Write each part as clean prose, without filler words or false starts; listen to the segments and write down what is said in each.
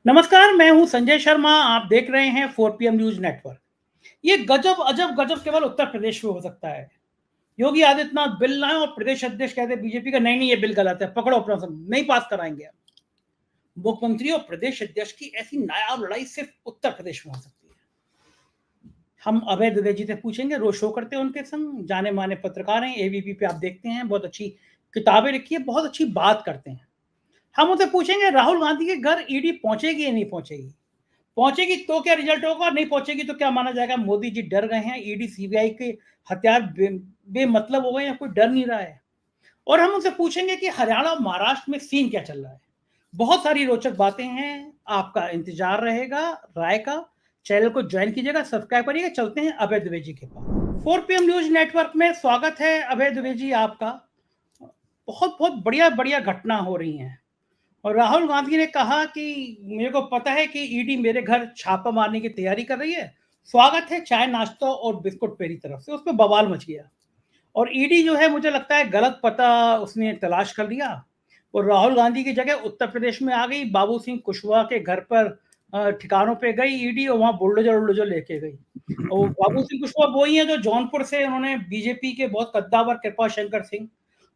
नमस्कार, मैं हूं संजय शर्मा। आप देख रहे हैं 4 PM न्यूज नेटवर्क। ये गजब अजब गजब केवल उत्तर प्रदेश में हो सकता है। योगी आदित्यनाथ बिल लाए और प्रदेश अध्यक्ष कहते हैं बीजेपी का नहीं नहीं ये बिल गलत है, पकड़ो अपना सब, नहीं पास कराएंगे हम। मुख्यमंत्री और प्रदेश अध्यक्ष की ऐसी नायाब लड़ाई सिर्फ उत्तर प्रदेश में हो सकती है। हम अभय द्विवेदी से पूछेंगे, रोज शो करते हैं उनके संग, जाने माने पत्रकार हैं, एबीपी पे आप देखते हैं, बहुत अच्छी किताबें लिखी है, बहुत अच्छी बात करते हैं। हम उनसे पूछेंगे राहुल गांधी के घर ईडी पहुंचेगी या नहीं पहुंचेगी, पहुंचेगी तो क्या रिजल्ट होगा, नहीं पहुंचेगी तो क्या माना जाएगा मोदी जी डर गए हैं, ईडी सीबीआई के हथियार बेमतलब हो गए हैं, कोई डर नहीं रहा है। और हम उनसे पूछेंगे कि हरियाणा और महाराष्ट्र में सीन क्या चल रहा है। बहुत सारी रोचक बातें हैं, आपका इंतजार रहेगा राय का। चैनल को ज्वाइन कीजिएगा, सब्सक्राइब करिएगा। चलते हैं अभय द्विवेदी के पास। 4 PM न्यूज नेटवर्क में स्वागत है अभय द्विवेदी आपका। बहुत बहुत बढ़िया बढ़िया घटना हो रही है और राहुल गांधी ने कहा कि मेरे को पता है कि ईडी मेरे घर छापा मारने की तैयारी कर रही है, स्वागत है चाय नाश्ता और बिस्कुट मेरी तरफ से। उसमें बवाल मच गया और ईडी जो है मुझे लगता है गलत पता उसने तलाश कर लिया और राहुल गांधी की जगह उत्तर प्रदेश में आ गई। बाबू सिंह कुशवाहा के घर पर ठिकानों पे गई ईडी और वहां बुलडोजर उल्डोजर लेके गई। और बाबू सिंह कुशवाहा वो ही है जो जौनपुर से उन्होंने बीजेपी के बहुत कद्दावर कृपा शंकर सिंह,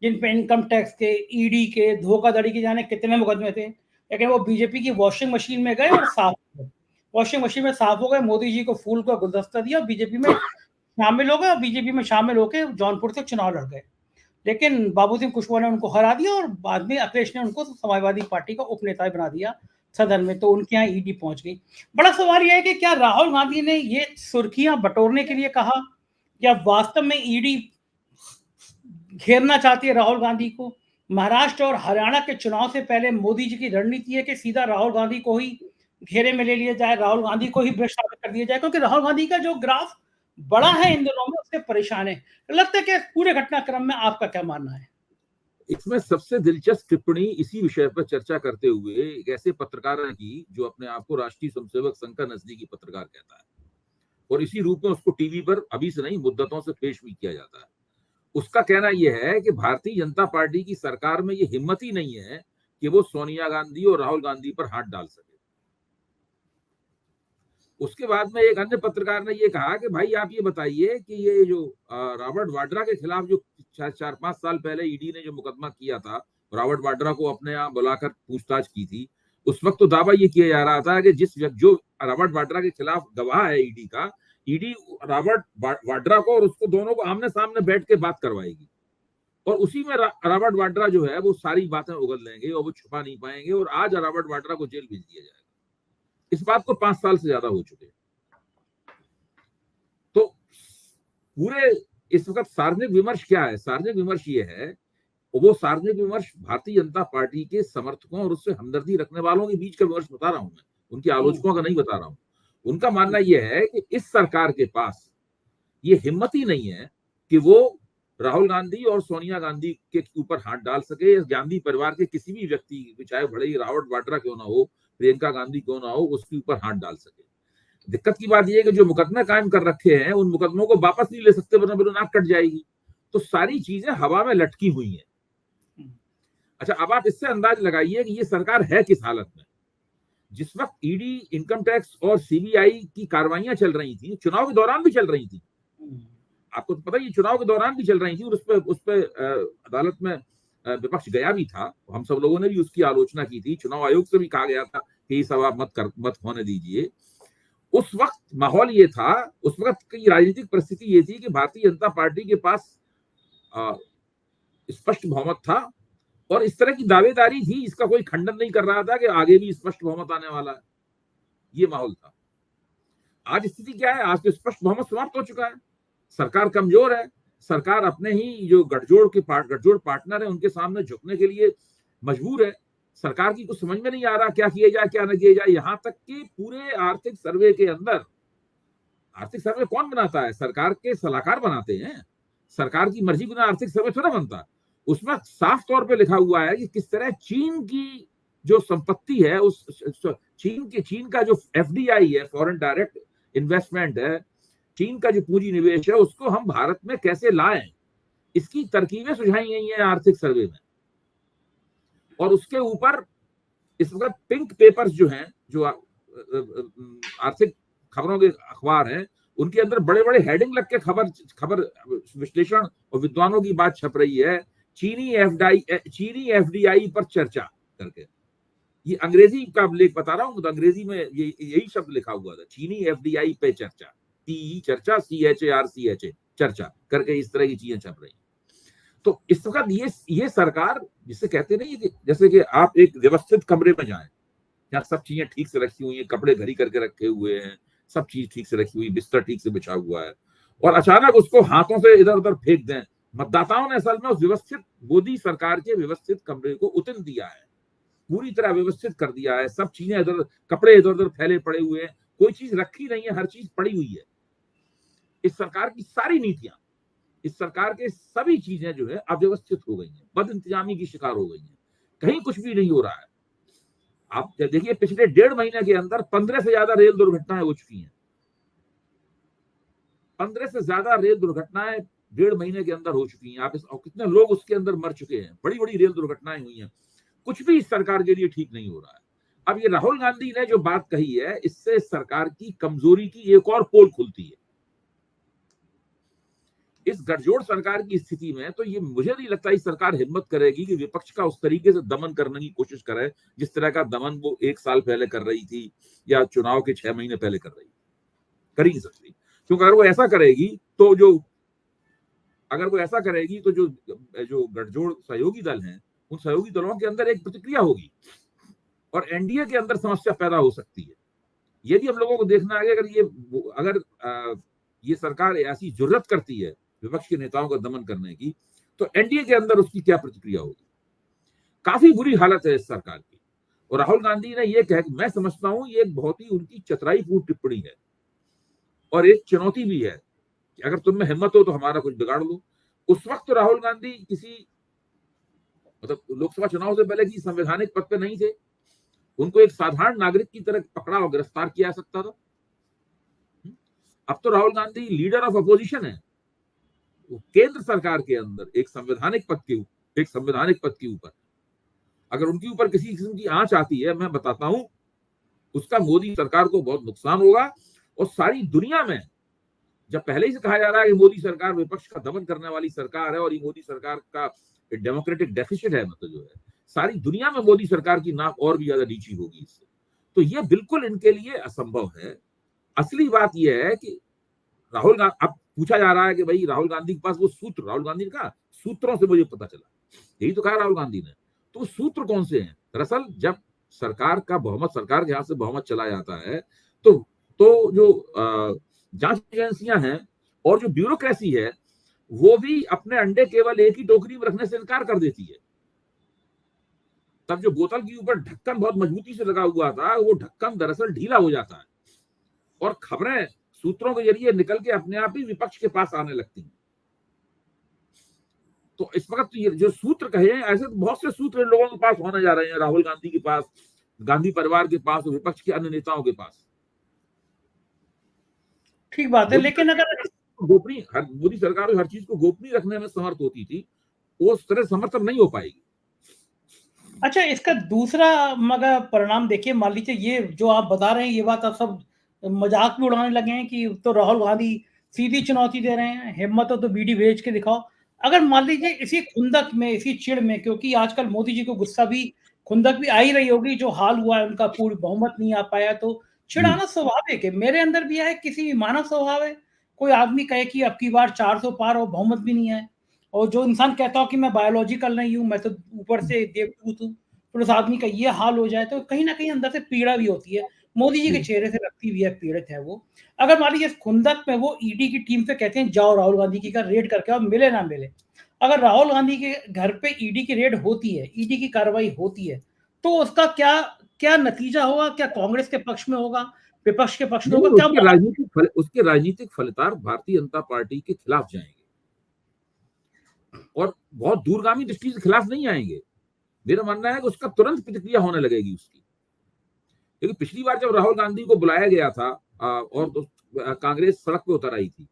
जिन पे इनकम टैक्स के, ईडी के, धोखाधड़ी के जाने कितने मुकदमे थे, लेकिन वो बीजेपी की वॉशिंग मशीन में गए और साफ हो गए। वॉशिंग मशीन में साफ हो गए, मोदी जी को फूल का गुलदस्ता दिया, बीजेपी में शामिल हो गए और बीजेपी में शामिल होकर जौनपुर से चुनाव लड़ गए। लेकिन बाबू सिंह कुशवाहा ने उनको हरा दिया और बाद में अखिलेश ने उनको समाजवादी पार्टी का उपनेता बना दिया सदन में, तो उनके यहाँ ईडी पहुंच गई। बड़ा सवाल यह है कि क्या राहुल गांधी ने ये सुर्खियां बटोरने के लिए कहा या वास्तव में ईडी घेरना चाहती है राहुल गांधी को। महाराष्ट्र और हरियाणा के चुनाव से पहले मोदी जी की रणनीति है कि सीधा राहुल गांधी को ही घेरे में ले लिया जाए, राहुल गांधी को ही भ्रष्ट साबित कर दिया जाए, क्योंकि राहुल गांधी का जो ग्राफ बड़ा है इन दिनों में उससे परेशान है। लगता है कि पूरे घटनाक्रम में आपका क्या मानना है? इसमें सबसे दिलचस्प टिप्पणी इसी विषय पर चर्चा करते हुए एक ऐसे पत्रकार ने की जो अपने आप को राष्ट्रीय स्वयंसेवक संघ का नजदीकी पत्रकार कहता है और इसी रूप में उसको टीवी पर अभी से नहीं मुद्दतों से पेश भी किया जाता है। उसका कहना यह है कि भारतीय जनता पार्टी की सरकार में यह हिम्मत ही नहीं है कि वो सोनिया गांधी और राहुल गांधी पर हाथ डाल सके। उसके बाद में एक अन्य पत्रकार ने ये कहा कि भाई आप ये बताइए कि ये जो रॉबर्ट वाड्रा के खिलाफ जो 4-5 साल पहले ईडी ने जो मुकदमा किया था, रॉबर्ट वाड्रा को अपने यहाँ बुलाकर पूछताछ की थी, उस वक्त तो दावा ये किया जा रहा था कि जो रॉबर्ट वाड्रा के खिलाफ गवाह है ईडी का, ईडी रॉबर्ट वाड्रा को और उसको दोनों को आमने सामने बैठ के बात करवाएगी और उसी में रॉबर्ट वाड्रा जो है वो सारी बातें उगल लेंगे और वो छुपा नहीं पाएंगे और आज रॉबर्ट वाड्रा को जेल भेज दिया जाएगा। इस बात को 5 साल से ज्यादा हो चुके हैं। तो पूरे इस वक्त सार्वजनिक विमर्श क्या है? सार्वजनिक विमर्श ये है, वो सार्वजनिक विमर्श भारतीय जनता पार्टी के समर्थकों और उससे हमदर्दी रखने वालों के बीच का विमर्श बता रहा हूं मैं, उनके आलोचकों का नहीं बता रहा हूं। उनका मानना यह है कि इस सरकार के पास ये हिम्मत ही नहीं है कि वो राहुल गांधी और सोनिया गांधी के ऊपर हाथ डाल सके। गांधी परिवार के किसी भी व्यक्ति, चाहे भले ही रॉबर्ट वाड्रा क्यों ना हो, प्रियंका गांधी क्यों ना हो, उसके ऊपर हाथ डाल सके। दिक्कत की बात यह है कि जो मुकदमे कायम कर रखे हैं उन मुकदमों को वापस नहीं ले सकते, वरना मेरी नाक कट जाएगी। तो सारी चीजें हवा में लटकी हुई हैं। अच्छा, अब आप इससे अंदाज लगाइए कि ये सरकार है किस हालत में। जिस वक्त ईडी, इनकम टैक्स और सीबीआई की कार्रवाइयां चल रही थी, चुनाव के दौरान भी चल रही थी, आपको तो पता ही, चुनाव के दौरान भी चल रही थी और उस पर अदालत में विपक्ष गया भी था। हम सब लोगों ने भी उसकी आलोचना की थी, चुनाव आयोग से भी कहा गया था कि ये सब आप मत होने दीजिए। उस वक्त माहौल ये था, उस वक्त की राजनीतिक परिस्थिति ये थी कि भारतीय जनता पार्टी के पास स्पष्ट बहुमत था और इस तरह की दावेदारी थी, इसका कोई खंडन नहीं कर रहा था कि आगे भी स्पष्ट बहुमत आने वाला है। ये माहौल था। आज स्थिति क्या है? आज तो स्पष्ट बहुमत समाप्त हो चुका है, सरकार कमजोर है, सरकार अपने ही जो गठजोड़ पार्टनर है उनके सामने झुकने के लिए मजबूर है। सरकार की कुछ समझ में नहीं आ रहा क्या किया जाए क्या न किया जाए। यहां तक कि पूरे आर्थिक सर्वे के अंदर, आर्थिक सर्वे कौन बनाता है? सरकार के सलाहकार बनाते हैं। सरकार की मर्जी बिना आर्थिक सर्वे थोड़ा बनता। उसमें साफ तौर पे लिखा हुआ है कि किस तरह चीन की जो संपत्ति है, उस चीन का जो एफडीआई है, फॉरेन डायरेक्ट इन्वेस्टमेंट है, चीन का जो पूंजी निवेश है, उसको हम भारत में कैसे लाएं, इसकी तरकीबें सुझाई गई हैं आर्थिक सर्वे में। और उसके ऊपर इस वक्त पिंक पेपर्स जो हैं, जो आर्थिक खबरों के अखबार हैं, उनके अंदर बड़े बड़े हेडिंग लग के खबर विश्लेषण और विद्वानों की बात छप रही है, चीनी एफडीआई पर चर्चा करके। ये अंग्रेजी का लेख बता रहा हूं, तो अंग्रेजी में यही शब्द लिखा हुआ था, चीनी एफडीआई पे चर्चा, टी चर्चा, CHARCHA चर्चा करके इस तरह की चीजें छप रही। तो इस वक्त ये सरकार, जिसे कहते नहीं कि जैसे कि आप एक व्यवस्थित कमरे में जाएं, जहाँ सब चीजें ठीक से रखी हुई हैं, कपड़े घड़ी करके रखे हुए हैं, सब चीज ठीक से रखी हुई, बिस्तर ठीक से बिछा हुआ है, और अचानक उसको हाथों से इधर उधर फेंक दें। मतदाताओं ने असल में उस व्यवस्थित मोदी सरकार के व्यवस्थित कमरे को उतन दिया है, पूरी तरह व्यवस्थित कर दिया है। सब चीजें इधर, कपड़े इधर उधर फैले पड़े हुए हैं, कोई चीज रखी नहीं है, हर चीज पड़ी हुई है। इस सरकार की सारी नीतियां, इस सरकार के सभी चीजें जो है अव्यवस्थित हो गई हैं, बद इंतजामी की शिकार हो गई हैं, कहीं कुछ भी नहीं हो रहा है। आप देखिए, पिछले 1.5 महीने के अंदर 15 से ज्यादा रेल दुर्घटनाएं हो चुकी हैं। 15 से ज्यादा रेल दुर्घटनाएं 1.5 महीने के अंदर हो चुकी हैं। आप कितने लोग उसके अंदर मर चुके हैं, बड़ी बड़ी रेल दुर्घटनाएं हुई हैं। कुछ भी इस सरकार के लिए ठीक नहीं हो रहा है। अब ये राहुल गांधी ने जो बात कही है, इससे सरकार की कमजोरी की एक और पोल खुलती है। इस गठजोड़ सरकार की स्थिति में तो ये मुझे नहीं लगता इस सरकार हिम्मत करेगी कि विपक्ष का उस तरीके से दमन करने की कोशिश करे जिस तरह का दमन वो 1 साल पहले कर रही थी या चुनाव के 6 महीने पहले कर रही थी। कर ही नहीं सकती, क्योंकि अगर वो ऐसा करेगी तो जो गठजोड़ सहयोगी दल हैं, उन सहयोगी दलों के अंदर एक प्रतिक्रिया होगी और एनडीए के अंदर समस्या पैदा हो सकती है। ये भी हम लोगों को देखना है कि अगर ये सरकार ऐसी जुर्रत करती है विपक्ष के नेताओं का दमन करने की, तो एनडीए के अंदर उसकी क्या प्रतिक्रिया होगी। काफी बुरी हालत है इस सरकार की। और राहुल गांधी ने यह कहा कि मैं समझता हूं ये एक बहुत ही उनकी चतुराईपूर्ण टिप्पणी है और एक चुनौती भी है कि अगर तुम में हिम्मत हो तो हमारा कुछ बिगाड़ लो। उस वक्त तो राहुल गांधी लोकसभा चुनाव से पहले की संवैधानिक पद पे नहीं थे, उनको एक साधारण नागरिक की तरह पकड़ा और गिरफ्तार किया जा सकता था। अब तो Rahul Gandhi leader of opposition है, केंद्र सरकार के अंदर एक संवैधानिक पद के ऊपर अगर उनके ऊपर किसी किस्म की आंच आती है, मैं बताता हूं उसका मोदी सरकार को बहुत नुकसान होगा। और सारी दुनिया में, जब पहले ही से कहा जा रहा है कि मोदी सरकार विपक्ष का दमन करने वाली सरकार है और ये मोदी सरकार का डेमोक्रेटिक डेफिसिट है, मतलब जो है सारी दुनिया में मोदी सरकार की नाक और भी ज्यादा नीची होगी इससे, तो ये बिल्कुल इनके लिए असंभव है। असली बात यह है कि राहुल गांधी, अब पूछा जा रहा है कि भाई राहुल गांधी के पास वो सूत्र, राहुल गांधी ने कहा सूत्रों से मुझे पता चला, यही तो कहा राहुल गांधी ने, तो सूत्र कौन से हैं? दरअसल जब सरकार के हाथ से बहुमत चला जाता है तो जो जांच एजेंसियां हैं और जो ब्यूरोक्रेसी है वो भी अपने अंडे केवल एक ही टोकरी में रखने से इनकार कर देती है। तब जो बोतल के ऊपर ढक्कन बहुत मजबूती से लगा हुआ था, वो ढक्कन दरअसल ढीला हो जाता है और खबरें सूत्रों के जरिए निकल के अपने आप ही विपक्ष के पास आने लगती हैं। तो इस वक्त ये जो सूत्र कहे हैं, ऐसे तो बहुत से सूत्र लोगों के पास होने जा रहे हैं, राहुल गांधी के पास, गांधी परिवार के पास और विपक्ष के अन्य नेताओं के पास। ठीक बात है, लेकिन अगर मोदी सरकार हर चीज को गोपनीय रखने में समर्थ होती थी, वो उस तरह समर्थन नहीं हो पाएगी। अच्छा, इसका दूसरा मगर परिणाम देखिए, मान लीजिए ये जो आप बता रहे हैं ये बात आप सब मजाक में उड़ाने लगे हैं कि तो राहुल गांधी सीधी चुनौती दे रहे हैं, हिम्मत हो तो बीडी भेज के दिखाओ। अगर मान लीजिए इसी खुंदक में, इसी चिड़ में, क्योंकि आजकल मोदी जी को गुस्सा भी, खुंदक भी आ ही रही होगी, जो हाल हुआ है उनका, पूर्ण बहुमत नहीं आ पाया, तो चिढ़ाना स्वाभाविक है। मेरे अंदर भी है, किसी भी मानव स्वभाव है। कोई आदमी कहे कि अब की बार 400 पार और बहुमत भी नहीं है, और जो इंसान कहता हो कि मैं बायोलॉजिकल नहीं हूँ, मैं तो ऊपर से देवदूत हूँ, फिर उस आदमी का ये हाल हो जाए तो कहीं ना कहीं अंदर से पीड़ा भी होती है। मोदी जी के चेहरे से लगती हुई है, पीड़ित है वो। अगर मान लीजिए खुंदक में वो ईडी की टीम से कहते हैं जाओ राहुल गांधी की का रेड करके और मिले ना मिले, अगर राहुल गांधी के घर पे ईडी की रेड होती है, ईडी की कार्रवाई होती है, तो उसका क्या क्या नतीजा होगा? क्या कांग्रेस के पक्ष में होगा, विपक्ष के पक्ष में होगा? क्या उसके राजनीतिक फलितार्थ भारतीय जनता पार्टी के खिलाफ जाएंगे और बहुत दूरगामी दृष्टि से खिलाफ नहीं आएंगे। मेरा मानना है कि उसका तुरंत प्रतिक्रिया होने लगेगी उसकी, क्योंकि पिछली बार जब राहुल गांधी को बुलाया गया था और कांग्रेस सड़क पे उतर आई थी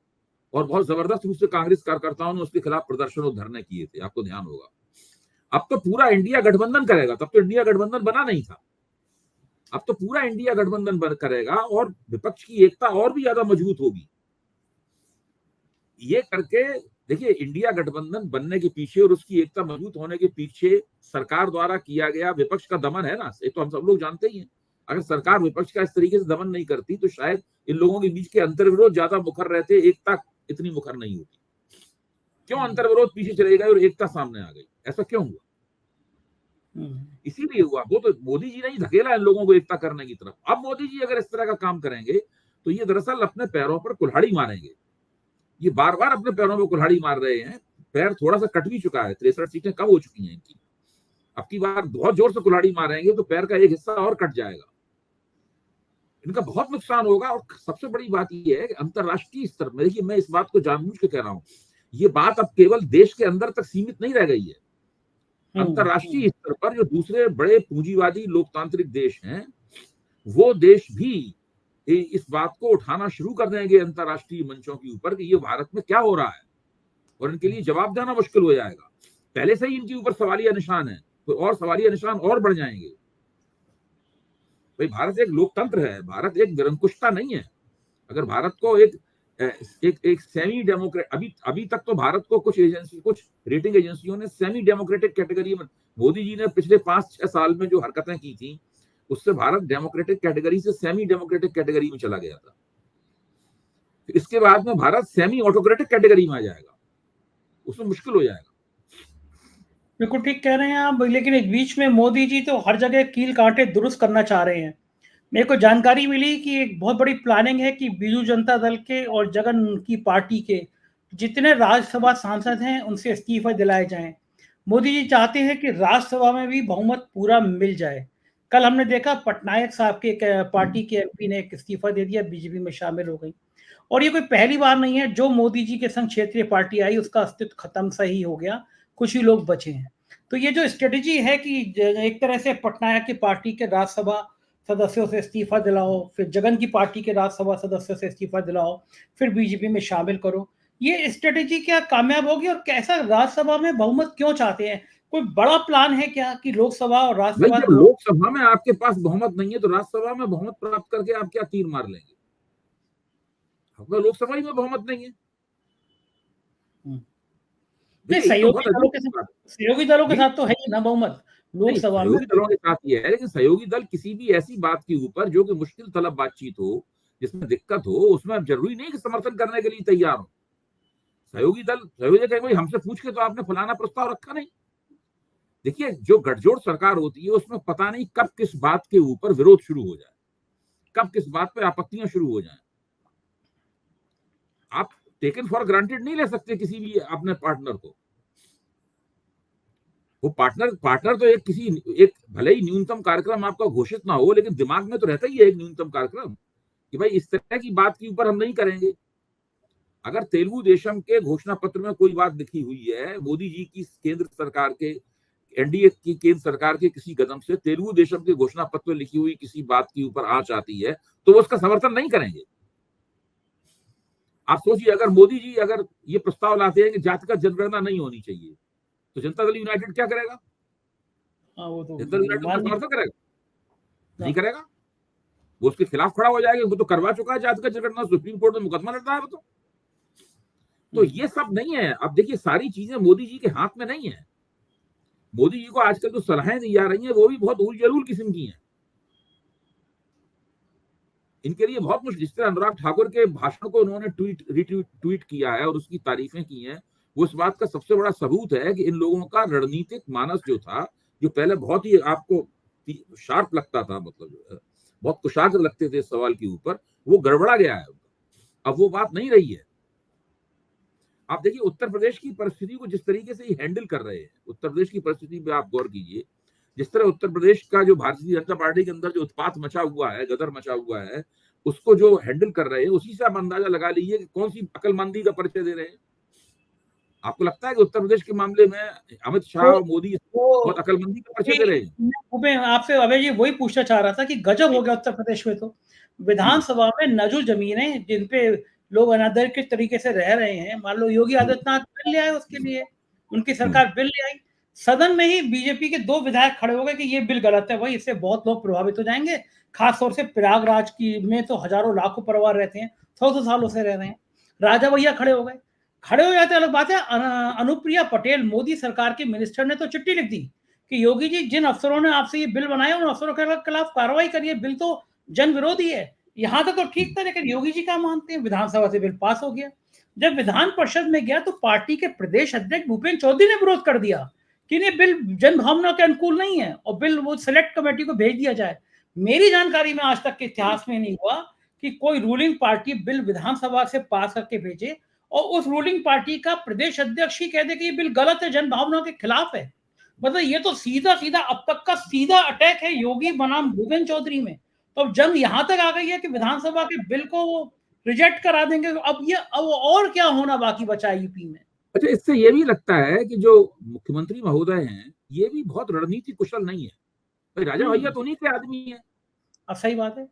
और बहुत जबरदस्त रूप से कांग्रेस कार्यकर्ताओं ने उसके खिलाफ प्रदर्शन और धरने किए थे, आपको ध्यान होगा। अब तो पूरा इंडिया गठबंधन करेगा, तब तो इंडिया गठबंधन बना नहीं था, अब तो पूरा इंडिया गठबंधन करेगा और विपक्ष की एकता और भी ज्यादा मजबूत होगी। ये करके देखिए, इंडिया गठबंधन बनने के पीछे और उसकी एकता मजबूत होने के पीछे सरकार द्वारा किया गया विपक्ष का दमन है ना, ये तो हम सब लोग जानते ही हैं। अगर सरकार विपक्ष का इस तरीके से दमन नहीं करती तो शायद इन लोगों के बीच के अंतर्विरोध ज्यादा मुखर रहते, एकता इतनी मुखर नहीं होती। क्यों अंतर्विरोध पीछे चले गए और एकता सामने आ गई? ऐसा क्यों हुआ? इसीलिए हुआ। वो तो मोदी जी ने ही धकेला इन लोगों को एकता करने की तरफ। अब मोदी जी अगर इस तरह का काम करेंगे तो ये दरअसल अपने पैरों पर कुल्हाड़ी मारेंगे। ये बार बार अपने पैरों में कुल्हाड़ी मार रहे हैं। पैर थोड़ा सा कट भी चुका है, 63 सीटें कम हो चुकी हैं इनकी। अब की बार बहुत जोर से कुल्हाड़ी मारेंगे तो पैर का एक हिस्सा और कट जाएगा, इनका बहुत नुकसान होगा। और सबसे बड़ी बात यह है कि अंतरराष्ट्रीय स्तर में, देखिए मैं इस बात को जानबूझ के कह रहा हूं, ये बात अब केवल देश के अंदर तक सीमित नहीं रह गई है। अंतरराष्ट्रीय स्तर पर जो दूसरे बड़े पूंजीवादी लोकतांत्रिक देश हैं, वो देश भी इस बात को उठाना शुरू कर देंगे अंतरराष्ट्रीय मंचों के ऊपर कि ये भारत में क्या हो रहा है, और इनके लिए जवाब देना मुश्किल हो जाएगा। पहले से ही इनके ऊपर सवालिया निशान है, तो और सवालिया निशान और बढ़ जाएंगे। भाई भारत एक लोकतंत्र है, भारत एक निरंकुशता नहीं है। अगर भारत को एक सेमी डेमोक्रेट, अभी तक तो भारत को कुछ रेटिंग एजेंसियों ने सेमी डेमोक्रेटिक कैटेगरी में, मोदी जी ने पिछले 5-6 साल में जो हरकतें की थी उससे भारत डेमोक्रेटिक कैटेगरी से सेमी डेमोक्रेटिक कैटेगरी में चला गया था। इसके बाद में भारत सेमी ऑटोक्रेटिक कैटेगरी में आ जाएगा, उसमें मुश्किल हो जाएगा। बिल्कुल ठीक कह रहे हैं आप, लेकिन एक बीच में मोदी जी तो हर जगह कील कांटे दुरुस्त करना चाह रहे हैं। मेरे को जानकारी मिली कि एक बहुत बड़ी प्लानिंग है कि बीजू जनता दल के और जगन की पार्टी के जितने राज्यसभा सांसद हैं उनसे इस्तीफा दिलाए जाएं। मोदी जी चाहते हैं कि राज्यसभा में भी बहुमत पूरा मिल जाए। कल हमने देखा पटनायक साहब के पार्टी के एमपी ने एक इस्तीफा दे दिया, बीजेपी में शामिल हो गई। और ये कोई पहली बार नहीं है, जो मोदी जी के संग क्षेत्रीय पार्टी आई उसका अस्तित्व खत्म सही हो गया, कुछ ही लोग बचे हैं। तो ये जो स्ट्रेटेजी है कि एक तरह से पटनायक की पार्टी के राज्यसभा सदस्यों से इस्तीफा दिलाओ, फिर जगन की पार्टी के राज्यसभा सदस्यों से इस्तीफा दिलाओ, फिर बीजेपी में शामिल करो, ये स्ट्रेटेजी क्या कामयाब होगी? और कैसा राज्यसभा में बहुमत क्यों चाहते हैं? कोई बड़ा प्लान है क्या कि लोकसभा और राज्यसभा जब लोकसभा में आपके पास बहुमत नहीं है तो राज्यसभा में बहुमत प्राप्त करके आप क्या तीर मार लेंगे? आपका लोकसभा ही में बहुमत नहीं है। सहयोगी दलों के साथ तो है ही ना बहुमत लोकसभा में। सहयोगी दलों के साथ ये है, लेकिन सहयोगी दल किसी भी ऐसी बात के ऊपर जो कि मुश्किल तलब बातचीत हो, जिसमें दिक्कत हो, उसमें अब जरूरी नहीं कि समर्थन करने के लिए तैयार हो। सहयोगी दल कहेंगे भाई हमसे पूछ के तो आपने फलाना प्रस्ताव रखा नहीं। देखिए, जो गठजोड़ सरकार होती है उसमें पता नहीं कब किस बात के ऊपर विरोध शुरू हो जाए, कब किस बात पर आपत्तियां शुरू हो जाए। आप टेकन फॉर ग्रांटेड नहीं ले सकते किसी भी अपने पार्टनर को। वो पार्टनर तो एक भले ही न्यूनतम कार्यक्रम आपका घोषित ना हो, लेकिन दिमाग में तो रहता ही है एक न्यूनतम कार्यक्रम कि भाई इस तरह की बात के ऊपर हम नहीं करेंगे। अगर तेलुगु देशम के घोषणा पत्र में कोई बात लिखी हुई है, मोदी जी की केंद्र सरकार के, एनडीए की केंद्र सरकार के किसी कदम से तेलुगु देशम के घोषणा पत्र में लिखी हुई किसी बात के ऊपर आंच आती है तो वो उसका समर्थन नहीं करेंगे। आप सोचिए, अगर मोदी जी अगर ये प्रस्ताव लाते हैं कि जातिगत जनगणना नहीं होनी चाहिए तो जनता दल यूनाइटेड क्या करेगा? वो तो जनता दल यूनाइटेड का समर्थन करेगा? नहीं करेगा, वो उसके खिलाफ खड़ा हो जाएगा। वो तो करवा चुका है जातिगत जनगणना, सुप्रीम कोर्ट में मुकदमा लड़ रहा है वो तो ये सब नहीं है। अब देखिए, सारी चीजें मोदी जी के हाथ में नहीं है। मोदी जी को आजकल जो सलाहें दी जा रही हैं वो भी बहुत उल जलूल किस्म की हैं। इनके लिए बहुत मुश्किल, जिस तरह अनुराग ठाकुर के भाषण को उन्होंने ट्वीट किया है और उसकी तारीफें की हैं, वो इस बात का सबसे बड़ा सबूत है कि इन लोगों का रणनीतिक मानस जो था, जो पहले बहुत ही आपको शार्प लगता था, मतलब बहुत कुशाग्र लगते थे इस सवाल के ऊपर, वो गड़बड़ा गया है। अब वो बात नहीं रही है। आप देखिए उत्तर प्रदेश की परिस्थिति को जिस तरीके से हैंडल कर रहे हैं, उत्तर प्रदेश की परिस्थिति पे आप गौर कीजिए। जिस तरह उत्तर प्रदेश का जो भारतीय जनता पार्टी के अंदर जो उत्पात मचा हुआ है, गदर मचा हुआ है, उसको जो हैंडल कर रहे हैं, उसी से आप अंदाजा लगा लीजिए कि कौन सी अकलमंदी का परिचय दे रहे हैं। आपको लगता है कि उत्तर प्रदेश के मामले में अमित शाह और मोदी बहुत अकलमंदी का परिचय दे रहे हैं? मैं आपसे अभय जी वही पूछना चाह रहा था कि गजब हो गया उत्तर प्रदेश में, तो विधानसभा में नजुल जमीनें जिनपे लोग अनादर के तरीके से रह रहे हैं, मान लो योगी आदित्यनाथ बिल ले आए, उसके लिए उनकी सरकार बिल ले आई, सदन में ही बीजेपी के 2 विधायक खड़े हो गए कि ये बिल गलत है भाई, इससे बहुत लोग प्रभावित हो जाएंगे, खास तौर से प्रयागराज की में तो हजारों लाखों परिवार रहते हैं, 100 सालों से रह रहे हैं। राजा भैया खड़े हो गए। खड़े हो जाते अलग बात है। अनुप्रिया पटेल मोदी सरकार के मिनिस्टर ने तो चिट्ठी लिख दी कि योगी जी, जिन अफसरों ने आपसे ये बिल बनाया उन अफसरों के खिलाफ कार्रवाई करिए, बिल तो जन विरोधी है। यहां तक तो ठीक था, लेकिन योगी जी क्या मानते हैं, विधानसभा से बिल पास हो गया। जब विधान परिषद में गया तो पार्टी के प्रदेश अध्यक्ष भूपेन्द्र चौधरी ने विरोध कर दिया कि ये बिल जन भावना के अनुकूल नहीं है और बिल वो सिलेक्ट कमेटी को भेज दिया जाए। मेरी जानकारी में आज तक के इतिहास में नहीं हुआ कि कोई रूलिंग पार्टी बिल विधानसभा से पास करके भेजे और उस रूलिंग पार्टी का प्रदेश अध्यक्ष ही कह दे कि ये बिल गलत है, जन भावना के खिलाफ है। मतलब ये तो सीधा सीधा अब तक का सीधा अटैक है योगी बनाम भूपेन्द्र चौधरी में। तो अब जंग यहां तक आ गई है कि विधानसभा के बिल को वो रिजेक्ट करा देंगे। अब और क्या होना बाकी बचा है यूपी में। अच्छा, इससे ये भी लगता है कि जो मुख्यमंत्री महोदय हैं ये भी बहुत रणनीति कुशल नहीं है। भाई राजा भैया तो उन्हीं के आदमी है। अब सही बात है।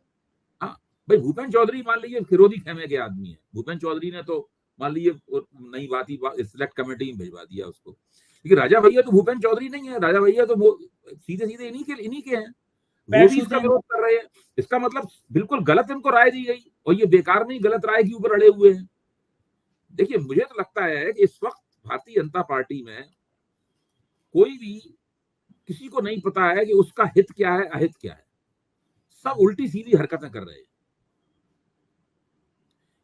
हाँ, भाई भूपेन्द्र चौधरी मान लीजिए फिरोदी खेमे के आदमी है। भूपेन्द्र चौधरी ने तो मान लीजिए नई बात ही सिलेक्ट कमेटी में भिजवा दिया उसको, लेकिन राजा भैया तो भूपेन्द्र चौधरी नहीं है। राजा भैया तो सीधे सीधे इन्हीं के हैं, वो भी इसका विरोध कर रहे हैं। इसका मतलब बिल्कुल गलत इनको राय दी गई और ये बेकार नहीं गलत राय के ऊपर अड़े हुए हैं। देखिए, मुझे तो लगता है कि इस वक्त भारतीय जनता पार्टी में कोई भी किसी को नहीं पता है कि उसका हित क्या है, अहित क्या है। सब उल्टी सीधी हरकतें कर रहे हैं।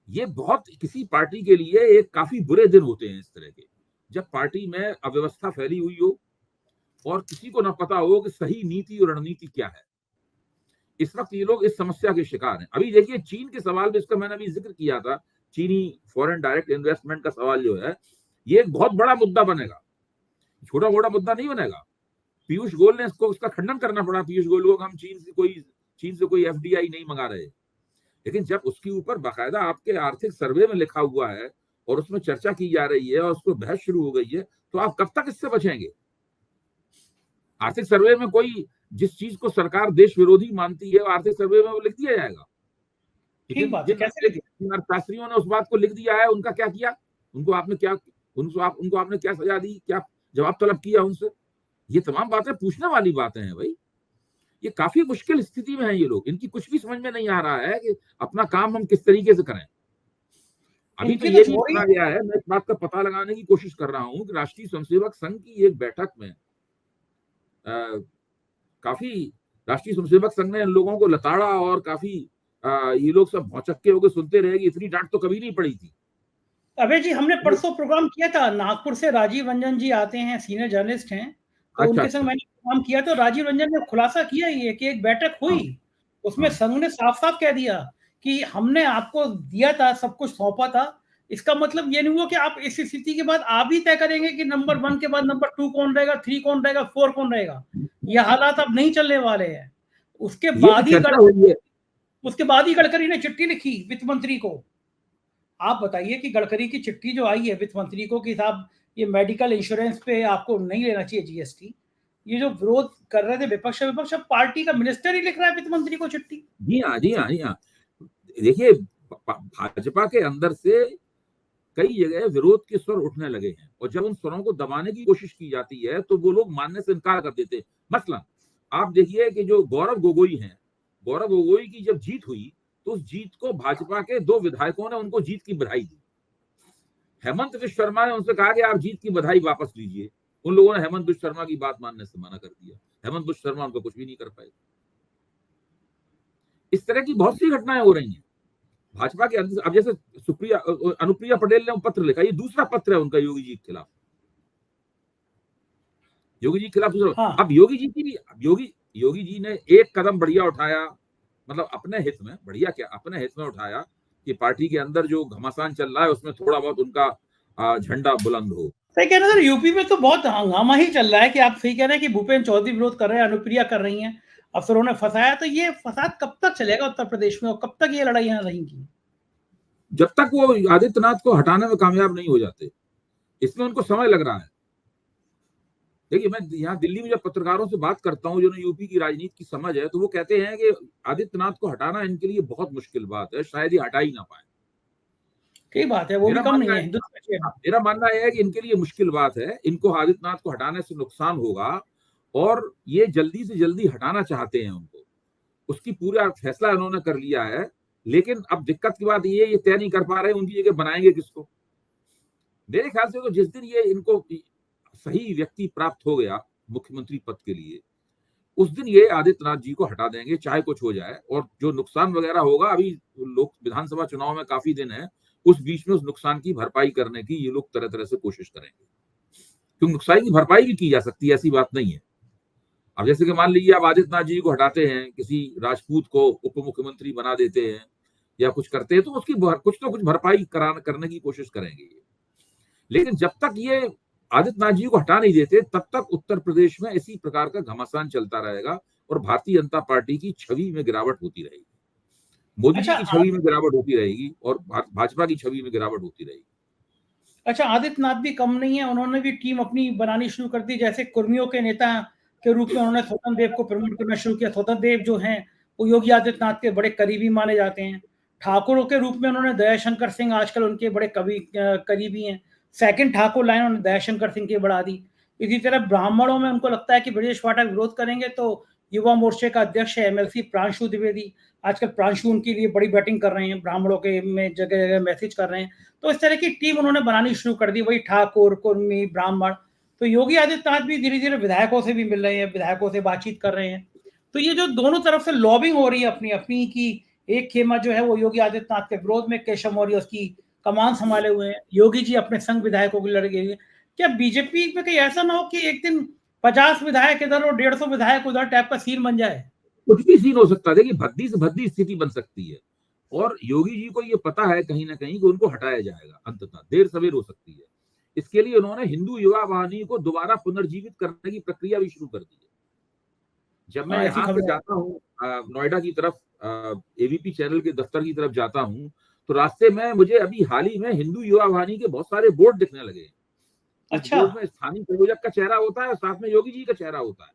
ये बहुत किसी पार्टी के लिए एक काफी बुरे दिन होते हैं इस तरह के, जब पार्टी में अव्यवस्था फैली हुई हो और किसी को ना पता हो कि सही नीति और रणनीति क्या है। इस वक्त ये लोग इस समस्या के शिकार हैं। अभी देखिए, चीन के सवाल में, इसका मैंने अभी जिक्र किया था, चीनी फॉरेन डायरेक्ट इन्वेस्टमेंट का सवाल जो है ये एक बहुत बड़ा मुद्दा बनेगा, छोटा मोटा मुद्दा नहीं बनेगा। पीयूष गोयल ने इसका खंडन करना पड़ा पीयूष गोयल को, हम चीन से कोई एफडीआई नहीं मंगा रहे। लेकिन जब उसके ऊपर बाकायदा आपके आर्थिक सर्वे में लिखा हुआ है और उसमें चर्चा की जा रही है और उसको बहस शुरू हो गई है, तो आप कब तक इससे बचेंगे। आर्थिक सर्वे में कोई जिस चीज को सरकार देश विरोधी मानती है आर्थिक सर्वे में वो लिख दिया जाएगा। ठीक बात है। जिन अर्थशास्त्रियों ने उस बात को लिख दिया है उनका क्या किया, उनको आपने क्या सजा दी, क्या जवाब तलब किया उनसे। ये तमाम बातें पूछने वाली बातें हैं भाई। ये काफी मुश्किल स्थिति में है ये लोग, इनकी कुछ भी समझ में नहीं आ रहा है कि अपना काम हम किस तरीके से करें। अभी तो ये भी सुना गया है, मैं इस बात का पता लगाने की कोशिश कर रहा हूं कि राष्ट्रीय स्वयंसेवक संघ की एक बैठक में काफी राष्ट्रीय स्वयंसेवक संघ ने इन लोगों को लताड़ा और काफी ये लोग सब भौचक्के होकर सुनते रहे कि इतनी डांट तो कभी नहीं पड़ी थी। अबे जी, हमने परसों प्रोग्राम किया था, नागपुर से राजीव रंजन जी आते हैं, सीनियर जर्नलिस्ट हैं, तो उनके संग मैंने प्रोग्राम किया। तो राजीव रंजन ने खुलासा किया ये कि एक बैठक हुई, उसमें संघ ने साफ साफ कह दिया कि हमने आपको दिया था, सब कुछ सौंपा था। इसका मतलब ये नहीं हुआ कि आप इस स्थिति के बाद आप ही तय करेंगे कि नंबर 1 के बाद नंबर 2 कौन रहेगा, 3 कौन रहेगा, 4 कौन रहेगा। ये हालात अब नहीं चलने वाले हैं। उसके बाद ही गडकरी ने चिट्ठी लिखी वित्त मंत्री को। आप बताइए कि गडकरी की चिट्ठी जो आई है वित्त मंत्री को कि साहब ये मेडिकल इंश्योरेंस पे आपको नहीं लेना चाहिए जीएसटी, ये जो विरोध कर रहे थे विपक्ष अब पार्टी का मिनिस्टर ही लिख रहा है वित्त मंत्री को चिट्ठी। जी हाँ। देखिए, भाजपा के अंदर से कई जगह विरोध के स्वर उठने लगे हैं और जब उन स्वरों को दबाने की कोशिश की जाती है तो वो लोग मानने से इनकार कर देते हैं। मसलन आप देखिए कि जो गौरव गोगोई हैं, गौरव गोगोई की जब जीत हुई तो उस जीत को भाजपा के 2 विधायकों ने उनको जीत की बधाई दी। हेमंत विश्व शर्मा ने उनसे कहा कि आप जीत की बधाई वापस लीजिए। उन लोगों ने हेमंत विश्व शर्मा की बात मानने से मना कर दिया। हेमंत विश्व शर्मा उनको कुछ भी नहीं कर पाए। इस तरह की बहुत सी घटनाएं हो रही हैं भाजपा के अंदर। अब जैसे अनुप्रिया पटेल ने पत्र लिखा, ये दूसरा पत्र है उनका योगी जी के खिलाफ। हाँ। अब योगी जी ने एक कदम बढ़िया उठाया, मतलब अपने हित में, बढ़िया क्या अपने हित में उठाया कि पार्टी के अंदर जो घमासान चल रहा है उसमें थोड़ा बहुत उनका झंडा बुलंद हो। सही कह रहे हैं सर, यूपी में तो बहुत हंगामा ही चल रहा है कि आप सही कह रहे हैं कि भूपेन्द्र चौधरी विरोध कर रहे हैं, अनुप्रिया कर रही हैं, अफसरों ने फंसाया। तो ये फसाद कब तक चलेगा उत्तर प्रदेश में और कब तक ये लड़ाइयां रहेंगी? जब तक वो आदित्यनाथ को हटाने में कामयाब नहीं हो जाते। इसमें उनको समय लग रहा है। देखिए, मैं यहाँ दिल्ली में जब पत्रकारों से बात करता हूँ जिन्हें यूपी की राजनीति की समझ है, तो वो कहते हैं कि आदित्यनाथ को हटाना इनके लिए बहुत मुश्किल बात है, शायद ये हटा ही ना पाए। सही बात है, वो भी मेरा कम नहीं मानना है है हिंदुत्व। मेरा मानना है कि इनके लिए मुश्किल बात है, इनको आदित्यनाथ को हटाने से नुकसान होगा और ये जल्दी से जल्दी हटाना चाहते हैं उनको, उसकी पूरा फैसला इन्होंने कर लिया है। लेकिन अब दिक्कत की बात ये तय नहीं कर पा रहे उनकी जगह बनाएंगे किसको। मेरे ख्याल से तो जिस दिन ये इनको सही व्यक्ति प्राप्त हो गया मुख्यमंत्री पद के लिए, उस दिन ये आदित्यनाथ जी को हटा देंगे, चाहे कुछ हो जाए। और जो नुकसान वगैरह होगा, अभी लोग विधानसभा चुनाव में काफी दिन है, उस बीच में उस नुकसान की भरपाई करने की ये लोग तरह तरह से कोशिश करेंगे, क्योंकि नुकसान की भरपाई भी की जा सकती है, ऐसी बात नहीं है। अब जैसे कि मान लीजिए आप आदित्यनाथ जी को हटाते हैं, किसी राजपूत को उप मुख्यमंत्री बना देते हैं या कुछ करते हैं, तो उसकी कुछ तो कुछ भरपाई करने की कोशिश करेंगे। लेकिन जब तक ये आदित्यनाथ जी को हटा नहीं देते, तब तक उत्तर प्रदेश में इसी प्रकार का घमासान चलता रहेगा और भारतीय जनता पार्टी की छवि में गिरावट होती रहेगी, मोदी जी अच्छा की छवि में गिरावट होती रहेगी और भाजपा की छवि में गिरावट होती रहेगी। अच्छा, आदित्यनाथ भी कम नहीं है, उन्होंने भी टीम अपनी बनानी शुरू कर दी। जैसे कुर्मियों के नेता के रूप में उन्होंने स्वतंत्र देव को प्रमोट करना शुरू किया। स्वतंत्र देव जो हैं वो योगी आदित्यनाथ के बड़े करीबी माने जाते हैं। ठाकुरों के रूप में उन्होंने दयाशंकर सिंह आजकल उनके बड़े करीबी हैं। सेकंड ठाकुर लाइन उन्होंने दयाशंकर सिंह की बढ़ा दी। इसी तरह ब्राह्मणों में उनको लगता है कि ब्रजेश पाठक विरोध करेंगे, तो युवा मोर्चे का अध्यक्ष है एमएलसी प्रांशु द्विवेदी। आजकल प्रांशु उनके लिए बड़ी बैटिंग कर रहे हैं, ब्राह्मणों के में जगह जगह मैसेज कर रहे हैं। तो इस तरह की टीम उन्होंने बनानी शुरू कर दी, वही ठाकुर, कुर्मी, ब्राह्मण। तो योगी आदित्यनाथ भी धीरे धीरे विधायकों से भी मिल रहे हैं, विधायकों से बातचीत कर रहे हैं। तो ये जो दोनों तरफ से लॉबिंग हो रही है अपनी अपनी की, एक खेमा जो है वो योगी आदित्यनाथ के विरोध में, केशव मौर्य उसकी कमान संभाले हुए हैं, योगी जी अपने संग विधायकों की लड़ गए। क्या बीजेपी में कहीं ऐसा ना हो कि एक दिन 50 विधायक इधर और 150 विधायक उधर टाइप का सीन बन जाए? कुछ भी सीन हो सकता है, देखिए भद्दी से भद्दी स्थिति बन सकती है और योगी जी को ये पता है कहीं ना कहीं कि उनको हटाया जाएगा, अंततः देर सवेर हो सकती है। इसके लिए उन्होंने हिंदू युवा वाहिनी को दोबारा पुनर्जीवित करने की प्रक्रिया भी शुरू कर दी है। जब मैं ऐसी यहाँ से खबर है। जाता हूँ नोएडा की तरफ, एबीपी चैनल के दफ्तर की तरफ जाता हूँ, तो रास्ते में मुझे अभी हाल ही में हिंदू युवा वाहिनी के बहुत सारे बोर्ड दिखने लगे। इस अच्छा बोर्ड में स्थानीय संयोजक का चेहरा होता है और साथ में योगी जी का चेहरा होता है।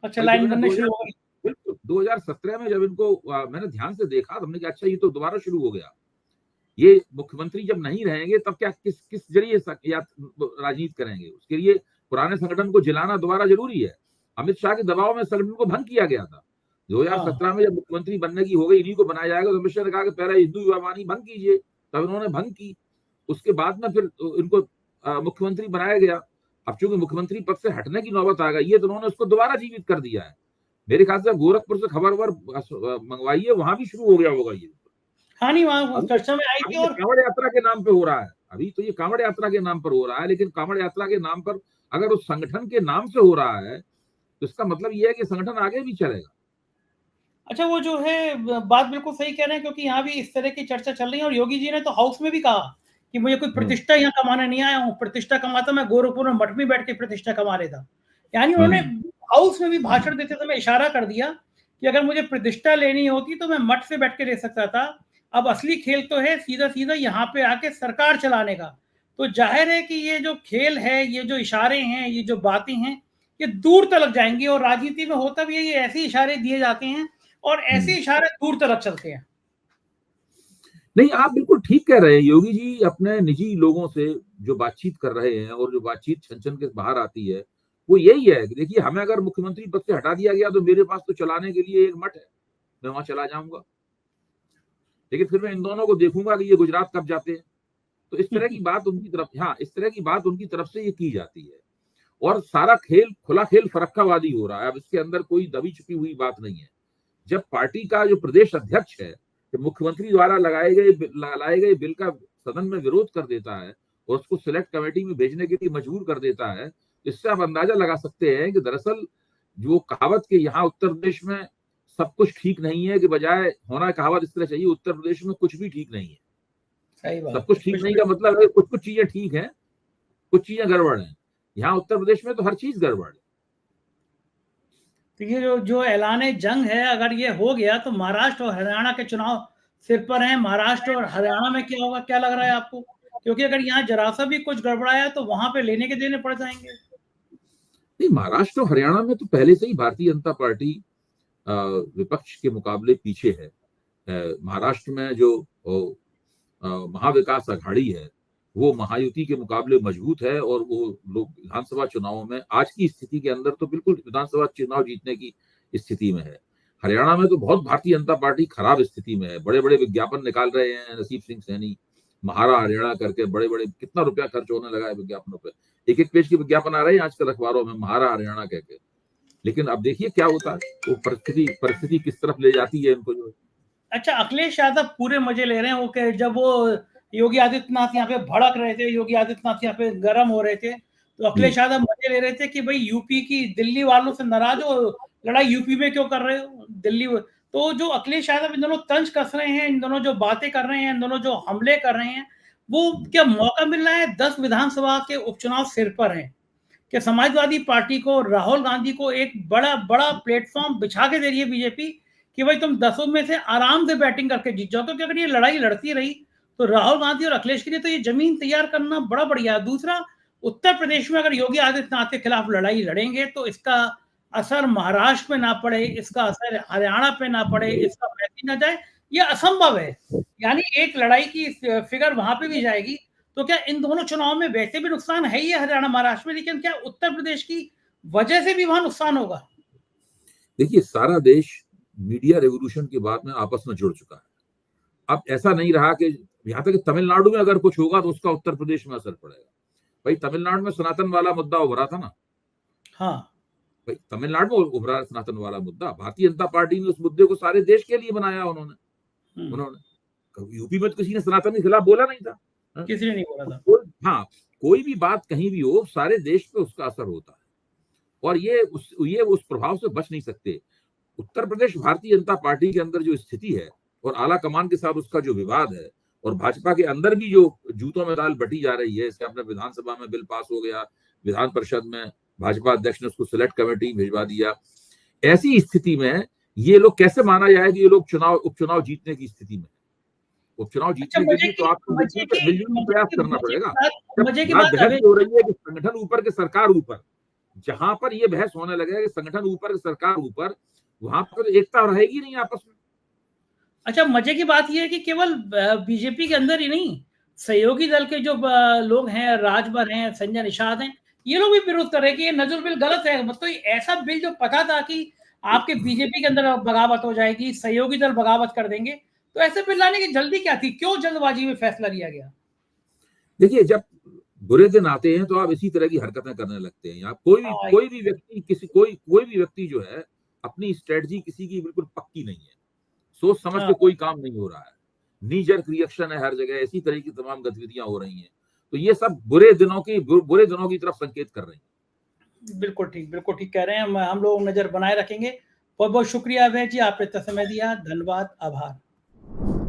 अच्छा, बल्कि लाइन मैंने बनने शुरू हो गई। बिल्कुल 2017 में जब इनको मैंने ध्यान से देखा, तो हमने कहा अच्छा ये तो दोबारा शुरू हो गया। ये मुख्यमंत्री जब नहीं रहेंगे तब क्या किस किस जरिए राजनीति करेंगे, उसके लिए पुराने संगठन को जिलाना दोबारा जरूरी है। अमित शाह के दबाव में संगठन को भंग किया गया था। 2017 में जब मुख्यमंत्री बनने की हो गई, इन्हीं को बनाया जाएगा, तो अमित शाह ने कहा कि पहले हिंदू युवा वाहिनी भंग कीजिए, तब इन्होंने भंग की। उसके बाद में फिर इनको मुख्यमंत्री बनाया गया। अब चूंकि मुख्यमंत्री पद से हटने की नौबत आ गई है, तो उन्होंने उसको दोबारा जीवित कर दिया है। मेरे ख्याल से गोरखपुर से खबर मंगवाइए, वहां भी शुरू हो गया होगा ये। हाँ नहीं, वहां अभी चर्चा में आई अभी थी। ये और कांवड़ यात्रा के नाम पे हो रहा है, अभी तो ये कांवड़ यात्रा के नाम पर हो रहा है, लेकिन कांवड़ यात्रा के नाम पर अगर उस संगठन के नाम से हो रहा है, तो इसका मतलब ये है कि संगठन आगे भी चलेगा। अच्छा, वो जो है बात बिल्कुल सही कह रहे हैं, क्योंकि यहाँ भी इस तरह की चर्चा चल रही है। और योगी जी ने तो हाउस में भी कहा कि मुझे कोई प्रतिष्ठा यहाँ कमाने नहीं आया हूँ, प्रतिष्ठा कमाता मैं गोरखपुर में मठ में बैठ के प्रतिष्ठा कमा लेता। यानी उन्होंने हाउस में भी भाषण देते समय इशारा कर दिया कि अगर मुझे प्रतिष्ठा लेनी होती तो मैं मठ से बैठ के ले सकता था। अब असली खेल तो है सीधा सीधा यहाँ पे आके सरकार चलाने का। तो जाहिर है कि ये जो खेल है, ये जो इशारे हैं, ये जो बातें हैं, ये दूर तक जाएंगी। और राजनीति में होता भी है, ये ऐसे इशारे दिए जाते हैं और ऐसे इशारे दूर तरफ चलते हैं। नहीं, आप बिल्कुल ठीक कह रहे हैं। योगी जी अपने निजी लोगों से जो बातचीत कर रहे हैं और जो बातचीत छन छन के बाहर आती है, वो यही है कि देखिए हमें अगर मुख्यमंत्री पद से हटा दिया गया तो मेरे पास तो चलाने के लिए एक मठ है, मैं वहां चला जाऊंगा, लेकिन फिर मैं इन दोनों को देखूंगा कि ये गुजरात कब जाते हैं। तो इस तरह की बात उनकी तरफ, हाँ, इस तरह की बात उनकी तरफ से ये की जाती है। और सारा खेल खुला खेल फरक्कावादी हो रहा है। अब इसके अंदर कोई दबी छुपी हुई बात नहीं है। जब पार्टी का जो प्रदेश अध्यक्ष है, जब मुख्यमंत्री द्वारा लाए गए बिल का सदन में विरोध कर देता है और उसको सिलेक्ट कमेटी में भेजने के लिए मजबूर कर देता है, इससे आप अंदाजा लगा सकते हैं कि दरअसल जो कहावत के यहाँ उत्तर प्रदेश में सब कुछ ठीक नहीं है, कि बजाय होना कहावत इस तरह चाहिए, उत्तर प्रदेश में कुछ भी ठीक नहीं है। सही बात सब कुछ ठीक नहीं का मतलब है कुछ कुछ चीजें ठीक है, कुछ चीजें गड़बड़ है। यहाँ उत्तर प्रदेश में तो हर चीज गड़बड़ है। तो ये जो जो ऐलान जंग है, अगर ये हो गया तो महाराष्ट्र और हरियाणा के चुनाव सिर पर हैं। महाराष्ट्र और हरियाणा में क्या होगा, क्या लग रहा है आपको? क्योंकि अगर यहाँ जरा सा भी कुछ गड़बड़ाया तो वहां पे लेने के देने पड़ जाएंगे। नहीं, महाराष्ट्र और हरियाणा में तो पहले से ही भारतीय जनता पार्टी विपक्ष के मुकाबले पीछे है। महाराष्ट्र में जो महाविकास अघाड़ी है वो महायुति के मुकाबले मजबूत है, और वो लोग विधानसभा चुनावों में आज की स्थिति के अंदर तो बिल्कुल विधानसभा चुनाव जीतने की स्थिति में है। हरियाणा में तो बहुत भारतीय जनता पार्टी खराब स्थिति में है, बड़े बड़े विज्ञापन निकाल रहे हैं नसीब सिंह सैनी, महारा हरियाणा करके बड़े बड़े, कितना रुपया खर्च होने लगा है विज्ञापनों पे, एक एक पेज के विज्ञापन आ रहे हैं आजकल अखबारों में महारा हरियाणा कहके। लेकिन अब देखिए क्या होता है, वो परिस्थिति किस तरफ ले जाती है इनको जो। अच्छा, अखिलेश यादव पूरे मजे ले रहे हैं वो के जब वो योगी आदित्यनाथ यहाँ पे भड़क रहे थे, योगी आदित्यनाथ यहाँ पे गर्म हो रहे थे, तो अखिलेश यादव मजे ले रहे थे कि भाई यूपी की दिल्ली वालों से नाराज हो, लड़ाई यूपी में क्यों कर रहे हो, दिल्ली। तो जो अखिलेश यादव इन दोनों तंज कस रहे हैं, इन दोनों जो बातें कर रहे हैं, इन दोनों जो हमले कर रहे हैं, वो क्या मौका मिल रहा है? 10 विधानसभा के उपचुनाव सिर पर हैं कि समाजवादी पार्टी को, राहुल गांधी को एक बड़ा बड़ा प्लेटफॉर्म बिछा के दे रही है बीजेपी कि भाई तुम 10 में से आराम से बैटिंग करके जीत जाओ। क्योंकि अगर ये लड़ाई लड़ती रही तो राहुल गांधी और अखिलेश के लिए तो ये जमीन तैयार करना बड़ा बढ़िया। दूसरा, उत्तर प्रदेश में अगर योगी आदित्यनाथ के खिलाफ लड़ाई लड़ेंगे तो इसका असर महाराष्ट्र में ना पड़े, इसका असर हरियाणा पे ना पड़े, इसका मैसेज ना जाए, ये असंभव है। यानी एक लड़ाई की फिगर वहां पे भी जाएगी। तो क्या इन दोनों चुनाव में वैसे भी नुकसान है ही है हरियाणा महाराष्ट्र में, लेकिन क्या उत्तर प्रदेश की वजह से भी वहां नुकसान होगा? देखिए, सारा देश मीडिया रेवोल्यूशन के बाद में आपस में जुड़ चुका है। अब ऐसा नहीं रहा कि यहाँ तक कि तमिलनाडु में अगर कुछ होगा तो उसका उत्तर प्रदेश में असर पड़ेगा। भाई तमिलनाडु में सनातन वाला मुद्दा उभरा था ना, हाँ, भाई तमिलनाडु में उभरा सनातन वाला मुद्दा, भारतीय जनता पार्टी ने उस मुद्दे को सारे देश के लिए बनाया उन्होंने यूपी में तो किसी ने सनातन के खिलाफ बोला नहीं था। किसी ने नहीं बोला था। हाँ, कोई भी बात कहीं भी हो सारे देश पे उसका असर होता है, और ये उस प्रभाव से बच नहीं सकते। उत्तर प्रदेश भारतीय जनता पार्टी के अंदर जो स्थिति है और आला कमान के साथ उसका जो विवाद है, और भाजपा के अंदर भी जो जूतों में दाल बटी जा रही है, इसके अपने विधानसभा में बिल पास हो गया, विधान परिषद में भाजपा अध्यक्ष ने उसको सिलेक्ट कमेटी भिजवा दिया। ऐसी स्थिति में ये लोग कैसे माना जाए कि ये लोग उपचुनाव जीतने की स्थिति में, उपचुनाव जीतने के लिए तो आपको मिलजुल प्रयास करना पड़ेगा। मजे की बात बात बहस हो रही है कि संगठन ऊपर के सरकार ऊपर, जहां पर ये बहस होने लगेगा कि संगठन ऊपर के सरकार ऊपर, वहां पर एकता रहेगी नहीं आपस में। अच्छा, मजे की बात यह है कि केवल बीजेपी के अंदर ही नहीं, सहयोगी दल के जो लोग हैं, राजभर हैं, संजय निषाद हैं, ये लोग भी विरोध कर रहे हैं कि ये नजर बिल गलत है। मतलब ऐसा बिल जो पता था कि आपके बीजेपी के अंदर बगावत हो जाएगी, सहयोगी दल बगावत कर देंगे, तो ऐसे बिल लाने की जल्दी क्या थी? क्यों जल्दबाजी में फैसला लिया गया? देखिए, जब बुरे दिन आते हैं तो आप इसी तरह की हरकतें करने लगते हैं। आप कोई भी व्यक्ति जो है, अपनी स्ट्रेटजी किसी की बिल्कुल पक्की नहीं है, सोच समझ के कोई काम नहीं हो रहा है, नी जर्क रिएक्शन है हर जगह, इसी तरह की तमाम गतिविधियां हो रही हैं। तो ये सब बुरे दिनों की तरफ संकेत कर रही हैं। बिल्कुल ठीक कह रहे हैं। हम लोग नजर बनाए रखेंगे। बहुत बहुत शुक्रिया अभय जी, आपने इतना समय दिया, धन्यवाद, आभार।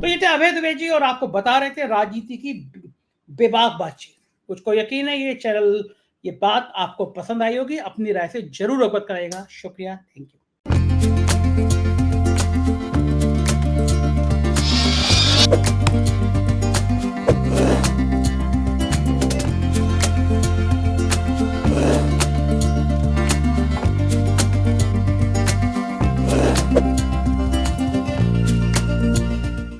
तो ये थे अभय द्विवेदी जी, और आपको बता रहे थे राजनीति की बेबाक बातचीत। कुछ को यकीन है ये चैनल, ये बात आपको पसंद आई होगी, अपनी राय से जरूर अवगत कराएगा। शुक्रिया, थैंक यू।